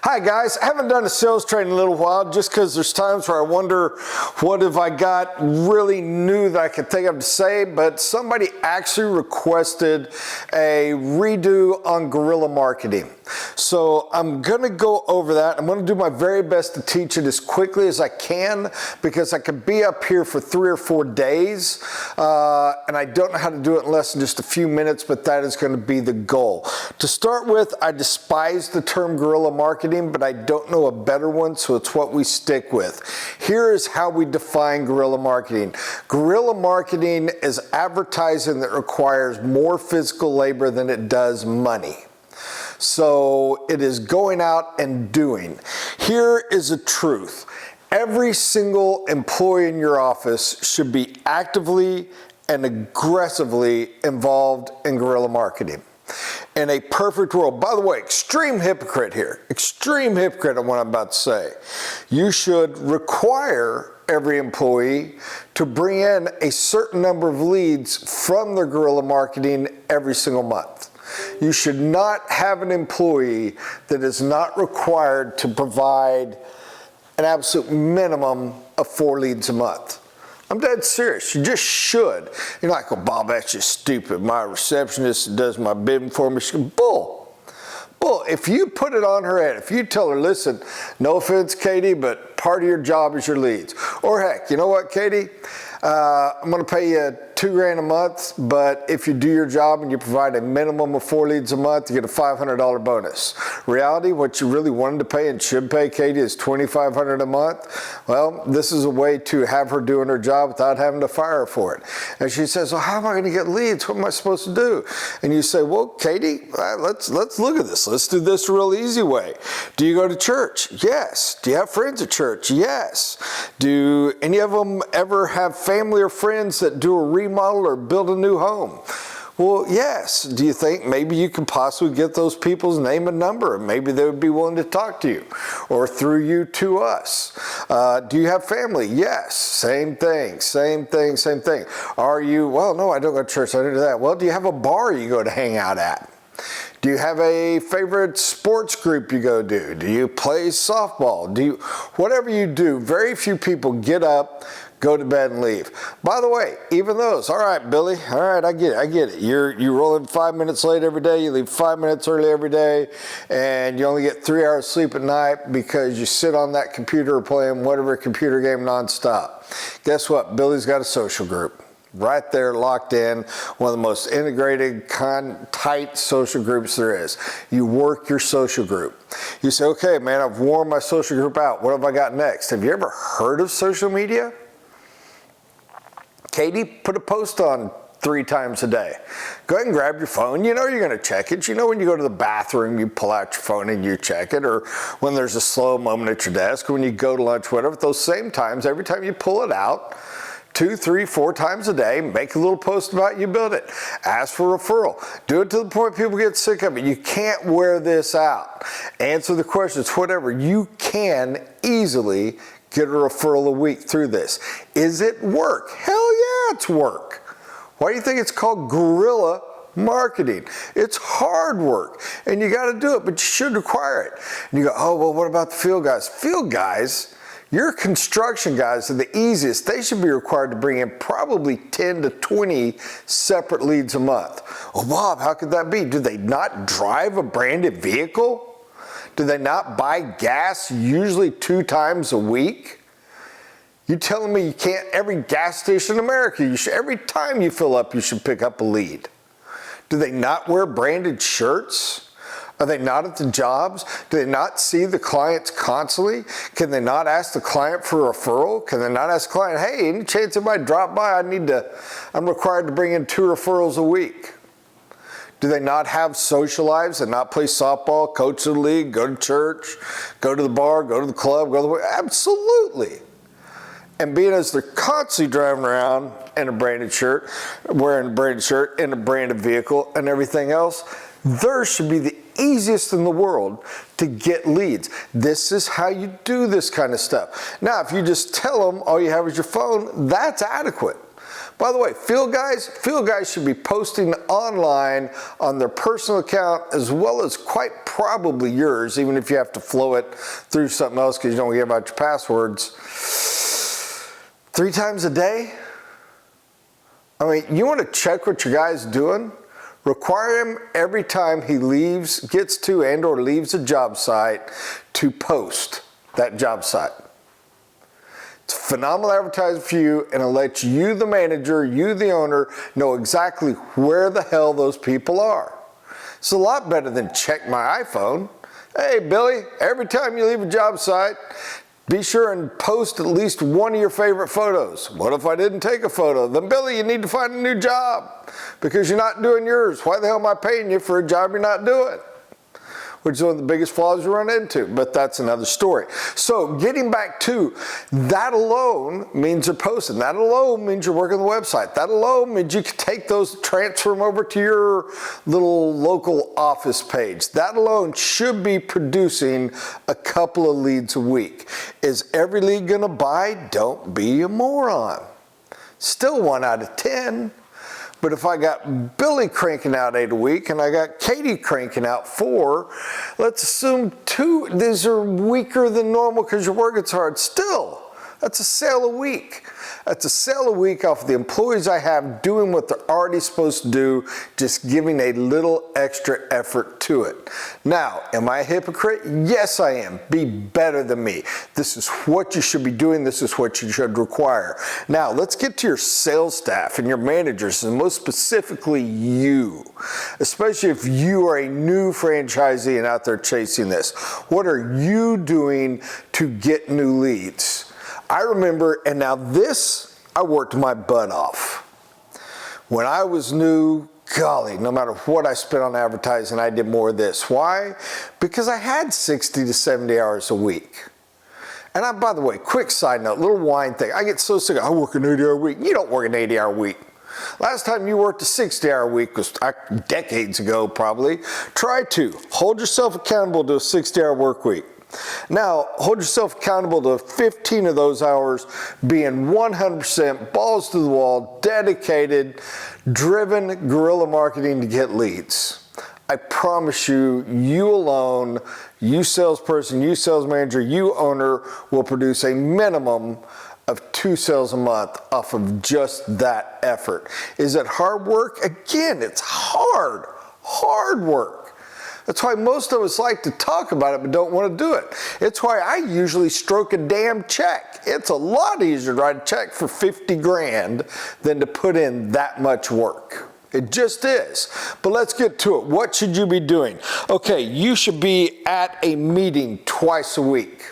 Hi guys, I haven't done a sales training in a little while just because there's times where I wonder what have I got really new that I can think of to say, but somebody actually requested a redo on guerrilla marketing. So I'm going to go over that. I'm going to do my very best to teach it as quickly as I can because I could be up here for 3 or 4 days and I don't know how to do it in less than just a few minutes, but that is going to be the goal. To start with, I despise the term guerrilla marketing, but I don't know a better one, so it's what we stick with. Here is how we define guerrilla marketing. Guerrilla marketing is advertising that requires more physical labor than it does money. So it is going out and doing. Here is a truth. Every single employee in your office should be actively and aggressively involved in guerrilla marketing. In a perfect world, by the way, extreme hypocrite here, extreme hypocrite on what I'm about to say. You should require every employee to bring in a certain number of leads from their guerrilla marketing every single month. You should not have an employee that is not required to provide an absolute minimum of 4 leads a month. I'm dead serious. You just should. You're not going, Bob, that's just stupid. My receptionist does my bidding for me. She goes, bull. If you put it on her head, if you tell her, listen, no offense, Katie, but part of your job is your leads. Or heck, you know what, Katie? I'm going to pay you $2 grand a month, but if you do your job and you provide a minimum of 4 leads a month, you get a $500 bonus. Reality, what you really wanted to pay and should pay Katie is $2,500 a month. Well, this is a way to have her doing her job without having to fire her for it. And she says, well, how am I going to get leads? What am I supposed to do? And you say, well, Katie, let's look at this. Let's do this a real easy way. Do you go to church? Yes. Do you have friends at church? Yes. Do any of them ever have family or friends that do a remodel or build a new home? Well, yes. Do you think maybe you could possibly get those people's name and number and maybe they would be willing to talk to you or through you to us? Do you have family? Yes. Same thing. Are you, well, no, I don't go to church. I don't do that. Well, do you have a bar you go to hang out at? Do you have a favorite sports group you go to? Do you play softball? Whatever you do, very few people get up, go to bed and leave. By the way, even those, all right, Billy, all right, I get it. You roll in 5 minutes late every day, you leave 5 minutes early every day, and you only get 3 hours sleep at night because you sit on that computer playing whatever computer game nonstop. Guess what? Billy's got a social group. Right there, locked in, one of the most integrated, tight social groups there is. You work your social group. You say, okay, man, I've worn my social group out. What have I got next? Have you ever heard of social media? Katie, put a post on 3 times a day. Go ahead and grab your phone. You know you're going to check it. You know when you go to the bathroom, you pull out your phone and you check it, or when there's a slow moment at your desk, or when you go to lunch, whatever. At those same times, every time you pull it out, 2, 3, 4 times a day, make a little post about it, you build it. Ask for a referral. Do it to the point people get sick of it. You can't wear this out. Answer the questions, whatever. You can easily get a referral a week through this. Is it work? Hell yeah, it's work. Why do you think it's called guerrilla marketing? It's hard work and you got to do it, but you should require it. And you go, oh, well, what about the field guys? Field guys, your construction guys are the easiest. They should be required to bring in probably 10 to 20 separate leads a month. Well, Bob, how could that be? Do they not drive a branded vehicle? Do they not buy gas usually 2 times a week? You telling me you can't, every gas station in America, every time you fill up, you should pick up a lead. Do they not wear branded shirts? Are they not at the jobs? Do they not see the clients constantly? Can they not ask the client for a referral? Can they not ask the client, hey, any chance it might drop by? I'm required to bring in 2 referrals a week. Do they not have social lives and not play softball, coach the league, go to church, go to the bar, go to the club, go to the... Absolutely. And being as they're constantly driving around in a branded shirt, wearing a branded shirt, in a branded vehicle and everything else, theirs should be the easiest in the world to get leads. This is how you do this kind of stuff. Now, if you just tell them all you have is your phone, that's adequate. By the way, field guys should be posting online on their personal account as well as quite probably yours, even if you have to flow it through something else because you don't give out your passwords. 3 times a day? I mean, you want to check what your guy's doing? Require him every time he leaves, gets to and or leaves a job site to post that job site. It's phenomenal advertising for you, and it'll let you, the manager, you, the owner, know exactly where the hell those people are. It's a lot better than check my iPhone. Hey, Billy, every time you leave a job site, be sure and post at least one of your favorite photos. What if I didn't take a photo? Then, Billy, you need to find a new job because you're not doing yours. Why the hell am I paying you for a job you're not doing? Which is one of the biggest flaws you run into, but that's another story. So getting back to that alone means you're posting. That alone means you're working the website. That alone means you can take those, transfer them over to your little local office page. That alone should be producing a couple of leads a week. Is every lead gonna buy? Don't be a moron. Still 1 out of 10. But if I got Billy cranking out 8 a week and I got Katie cranking out 4, let's assume 2, these are weaker than normal because you're working so hard. Still, that's a sale a week. That's a sale a week off of the employees I have doing what they're already supposed to do, just giving a little extra effort to it. Now, am I a hypocrite? Yes, I am. Be better than me. This is what you should be doing. This is what you should require. Now, let's get to your sales staff and your managers, and most specifically you, especially if you are a new franchisee and out there chasing this. What are you doing to get new leads? I remember, and now this, I worked my butt off. When I was new, golly, no matter what I spent on advertising, I did more of this. Why? Because I had 60 to 70 hours a week. And I, by the way, quick side note, little wine thing. I get so sick of, I work an 80-hour week. You don't work an 80-hour week. Last time you worked a 60-hour week was decades ago, probably. Try to. Hold yourself accountable to a 60-hour work week. Now, hold yourself accountable to 15 of those hours being 100% balls to the wall, dedicated, driven guerrilla marketing to get leads. I promise you, you alone, you salesperson, you sales manager, you owner will produce a minimum of 2 sales a month off of just that effort. Is it hard work? Again, it's hard work. That's why most of us like to talk about it but don't want to do it. It's why I usually stroke a damn check. It's a lot easier to write a check for 50 grand than to put in that much work. It just is. But let's get to it. What should you be doing? Okay, you should be at a meeting twice a week.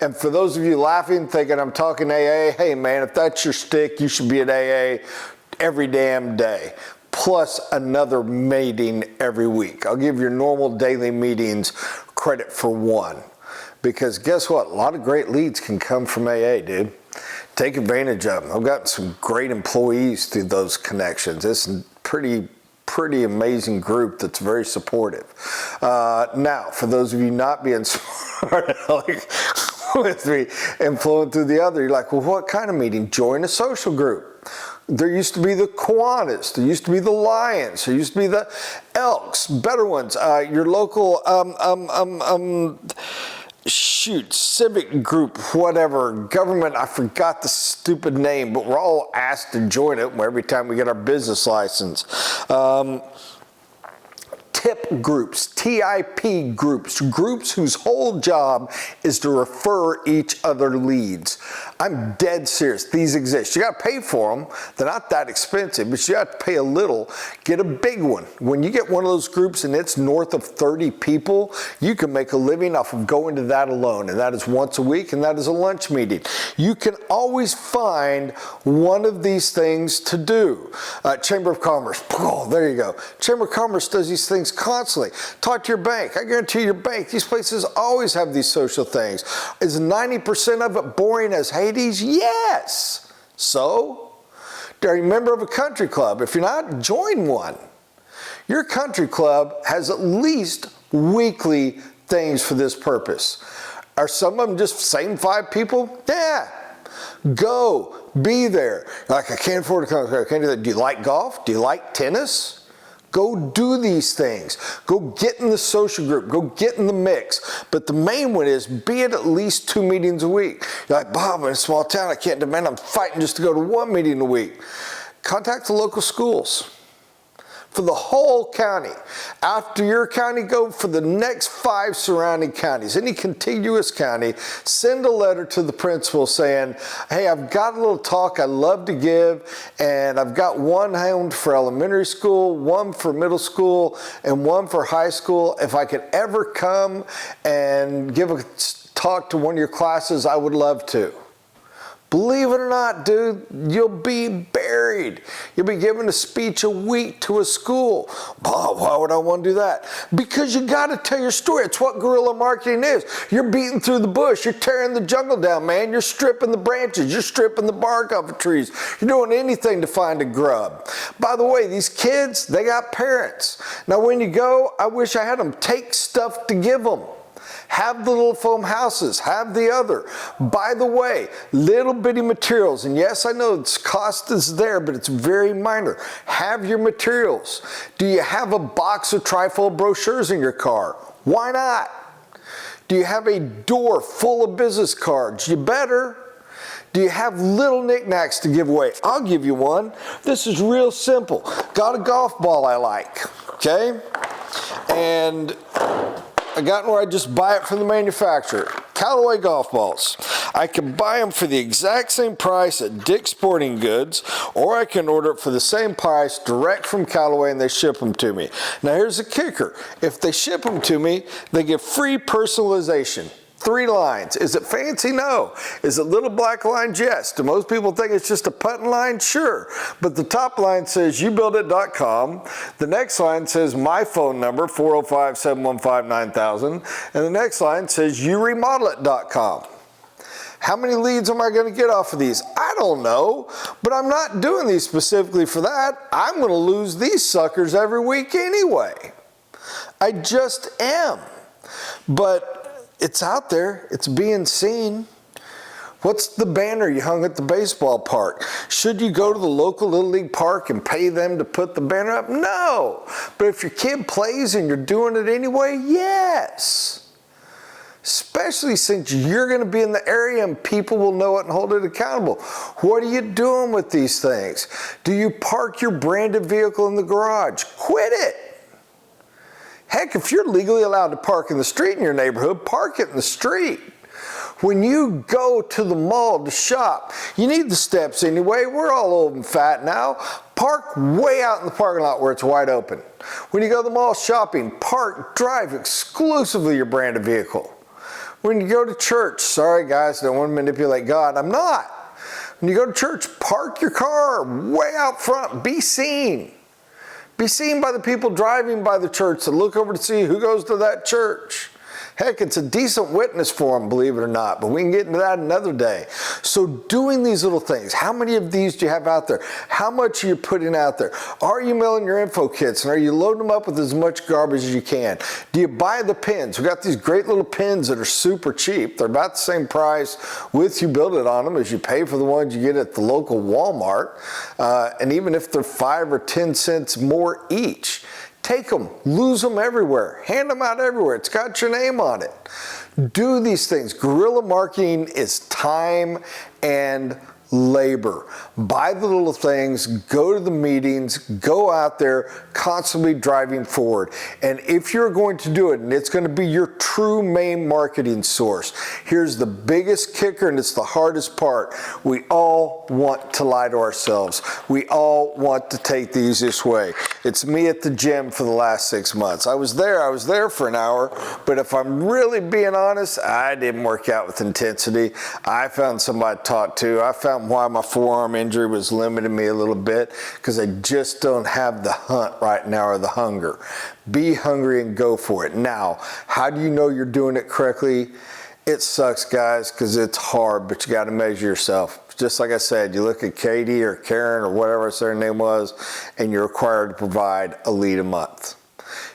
And for those of you laughing, thinking I'm talking AA, hey man, if that's your stick, you should be at AA every damn day. Plus another meeting every week. I'll give your normal daily meetings credit for 1. Because guess what? A lot of great leads can come from AA, dude. Take advantage of them. I've got some great employees through those connections. It's a pretty amazing group that's very supportive. Now, for those of you not being smart, like with me and flowing through the other, you're like, well, what kind of meeting? Join a social group. There used to be the Kiwanis, there used to be the Lions, there used to be the Elks, better ones, your local, civic group, whatever, government, I forgot the stupid name, but we're all asked to join it every time we get our business license. TIP groups, TIP groups, groups whose whole job is to refer each other leads. I'm dead serious. These exist. You got to pay for them. They're not that expensive, but you have to pay a little. Get a big one. When you get one of those groups and it's north of 30 people, you can make a living off of going to that alone. And that is once a week, and that is a lunch meeting. You can always find one of these things to do. Chamber of Commerce. Oh, there you go. Chamber of Commerce does these things constantly. Talk to your bank. I guarantee your bank, these places always have these social things. Is 90% of it boring as Hades? Yes. So, are you a member of a country club? If you're not, join one. Your country club has at least weekly things for this purpose. Are some of them just same 5 people? Yeah. Go, be there. Like, I can't afford to come. I can't do that. Do you like golf? Do you like tennis? Go do these things. Go get in the social group. Go get in the mix. But the main one is be at least 2 meetings a week. You're like, Bob, I'm in a small town. I can't demand. I'm fighting just to go to 1 meeting a week. Contact the local schools for the whole county. After your county, go for the next 5 surrounding counties. Any contiguous county, send a letter to the principal saying, hey, I've got a little talk I'd love to give, and I've got one hound for elementary school, one for middle school, and one for high school. If I could ever come and give a talk to one of your classes, I would love to. Believe it or not, dude, you'll be buried. You'll be giving a speech a week to a school. Bob, why would I want to do that? Because you got to tell your story. It's what guerrilla marketing is. You're beating through the bush. You're tearing the jungle down, man. You're stripping the branches. You're stripping the bark off of trees. You're doing anything to find a grub. By the way, these kids, they got parents. Now, when you go, I wish I had them take stuff to give them. Have the little foam houses, have the other. By the way, little bitty materials, and yes, I know its cost is there, but it's very minor. Have your materials. Do you have a box of trifold brochures in your car? Why not? Do you have a door full of business cards? You better. Do you have little knickknacks to give away? I'll give you one. This is real simple. Got a golf ball I like, okay? And I got where I just buy it from the manufacturer. Callaway golf balls. I can buy them for the exact same price at Dick's Sporting Goods, or I can order it for the same price direct from Callaway and they ship them to me. Now here's the kicker. If they ship them to me, they get free personalization. 3 lines. Is it fancy? No. Is it little black lines? Yes. Do most people think it's just a putting line? Sure. But the top line says youbuildit.com. The next line says my phone number, 405-715-9000. And the next line says youremodelit.com. How many leads am I going to get off of these? I don't know, but I'm not doing these specifically for that. I'm going to lose these suckers every week anyway. I just am. But it's out there. It's being seen. What's the banner you hung at the baseball park? Should you go to the local Little League park and pay them to put the banner up? No. But if your kid plays and you're doing it anyway, yes. Especially since you're going to be in the area and people will know it and hold it accountable. What are you doing with these things? Do you park your branded vehicle in the garage? Quit it. Heck, if you're legally allowed to park in the street in your neighborhood, park it in the street. When you go to the mall to shop, you need the steps anyway. We're all old and fat now. Park way out in the parking lot where it's wide open. When you go to the mall shopping, drive exclusively your branded vehicle. When you go to church, sorry guys, don't want to manipulate God. I'm not. When you go to church, park your car way out front. Be seen. Be seen by the people driving by the church that look over to see who goes to that church. Heck, it's a decent witness for them, believe it or not, but we can get into that another day. So doing these little things, how many of these do you have out there? How much are you putting out there? Are you mailing your info kits and are you loading them up with as much garbage as you can? Do you buy the pins? We got these great little pins that are super cheap. They're about the same price with You Build It on them as you pay for the ones you get at the local Walmart. And even if they're 5 or 10 cents more each, take them, lose them everywhere, hand them out everywhere. It's got your name on it. Do these things. Guerrilla marketing is time and labor. Buy the little things, go to the meetings, go out there, constantly driving forward. And if you're going to do it, and it's going to be your true main marketing source, here's the biggest kicker, and it's the hardest part. We all want to lie to ourselves. We all want to take the easiest way. It's me at the gym for the last 6 months. I was there for an hour, but if I'm really being honest, I didn't work out with intensity. I found somebody to talk to. I found why my forearm injury was limiting me a little bit, because I just don't have the hunt right now or the hunger. Be hungry and go for it. Now, how do you know you're doing it correctly? It sucks, guys, because it's hard, but you got to measure yourself. Just like I said, you look at Katie or Karen or whatever her name was, and you're required to provide a lead a month.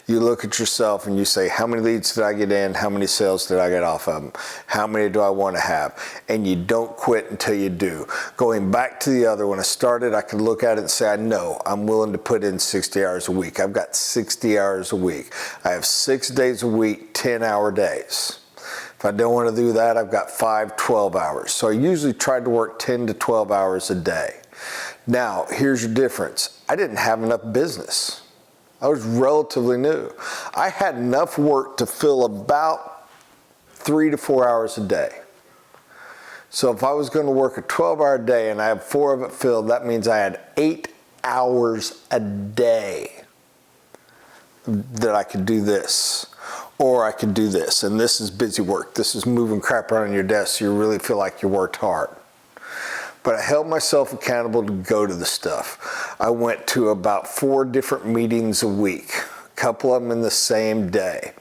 You look at yourself and you say, how many leads did I get in? How many sales did I get off of them? How many do I want to have? And you don't quit until you do. Going back to the other, when I started, I could look at it and say, I know I'm willing to put in 60 hours a week. I've got 60 hours a week. I have 6 days a week, 10-hour days. If I don't want to do that, I've got 5 12 hours. So I usually try to work 10 to 12 hours a day. Now, here's your difference. I didn't have enough business. I was relatively new. I had enough work to fill about 3 to 4 hours a day. So if I was going to work a 12-hour day and I have 4 of it filled, that means I had 8 hours a day that I could do this. Or I could do this. And this is busy work. This is moving crap around on your desk so you really feel like you worked hard. But I held myself accountable to go to the stuff. I went to about 4 different meetings a week, a couple of them in the same day.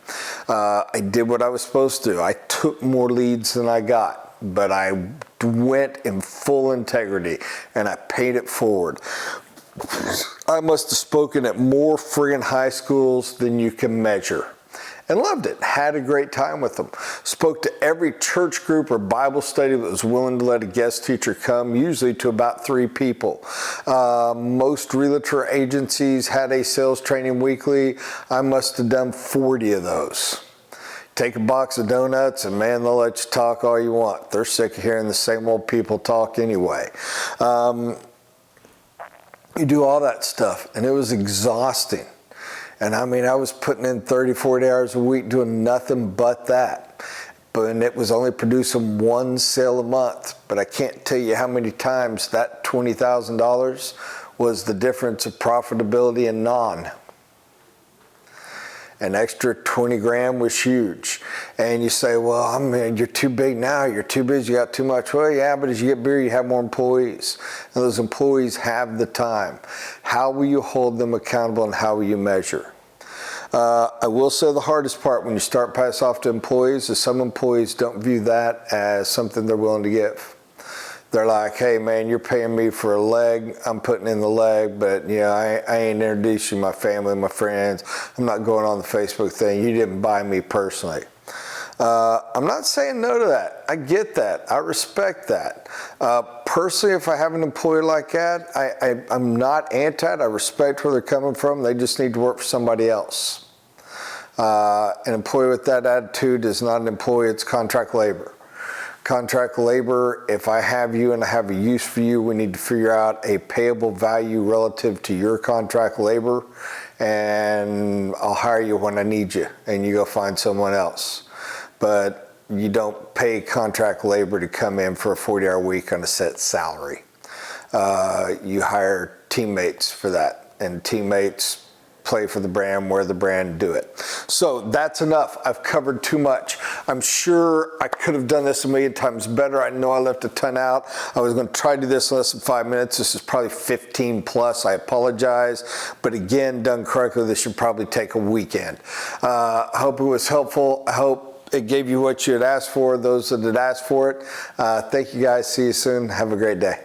I did what I was supposed to. I took more leads than I got, but I went in full integrity and I paid it forward. I must have spoken at more friggin' high schools than you can measure. And loved it, had a great time with them. Spoke to every church group or Bible study that was willing to let a guest teacher come, usually to about 3 people. Most realtor agencies had a sales training weekly. I must have done 40 of those. Take a box of donuts and man, they'll let you talk all you want. They're sick of hearing the same old people talk anyway. You do all that stuff and it was exhausting. And I mean, I was putting in 30, 40 hours a week doing nothing but that. And it was only producing 1 sale a month. But I can't tell you how many times that $20,000 was the difference of profitability and non. An extra 20 grand was huge. And you say, well, I mean, you're too big now, you're too busy, you got too much. Well, yeah, but as you get bigger, you have more employees. And those employees have the time. How will you hold them accountable and how will you measure? I will say the hardest part when you start pass off to employees is some employees don't view that as something they're willing to give. They're like, hey man, you're paying me for a leg, I'm putting in the leg, but you know, I ain't introduced you to my family, my friends. I'm not going on the Facebook thing. You didn't buy me personally. I'm not saying no to that. I get that. I respect that. Personally, if I have an employee like that, I'm not anti it. I respect where they're coming from. They just need to work for somebody else. An employee with that attitude is not an employee, it's contract labor. Contract labor, if I have you and I have a use for you, we need to figure out a payable value relative to your contract labor, and I'll hire you when I need you, and you go find someone else. But you don't pay contract labor to come in for a 40-hour week on a set salary. You hire teammates for that, and teammates play for the brand, wear the brand, do it. So that's enough. I've covered too much. I'm sure I could have done this a million times better. I know I left a ton out. I was going to try to do this in less than 5 minutes. This is probably 15 plus. I apologize. But again, done correctly, this should probably take a weekend. I hope it was helpful. I hope it gave you what you had asked for, those that had asked for it. Thank you guys. See you soon. Have a great day.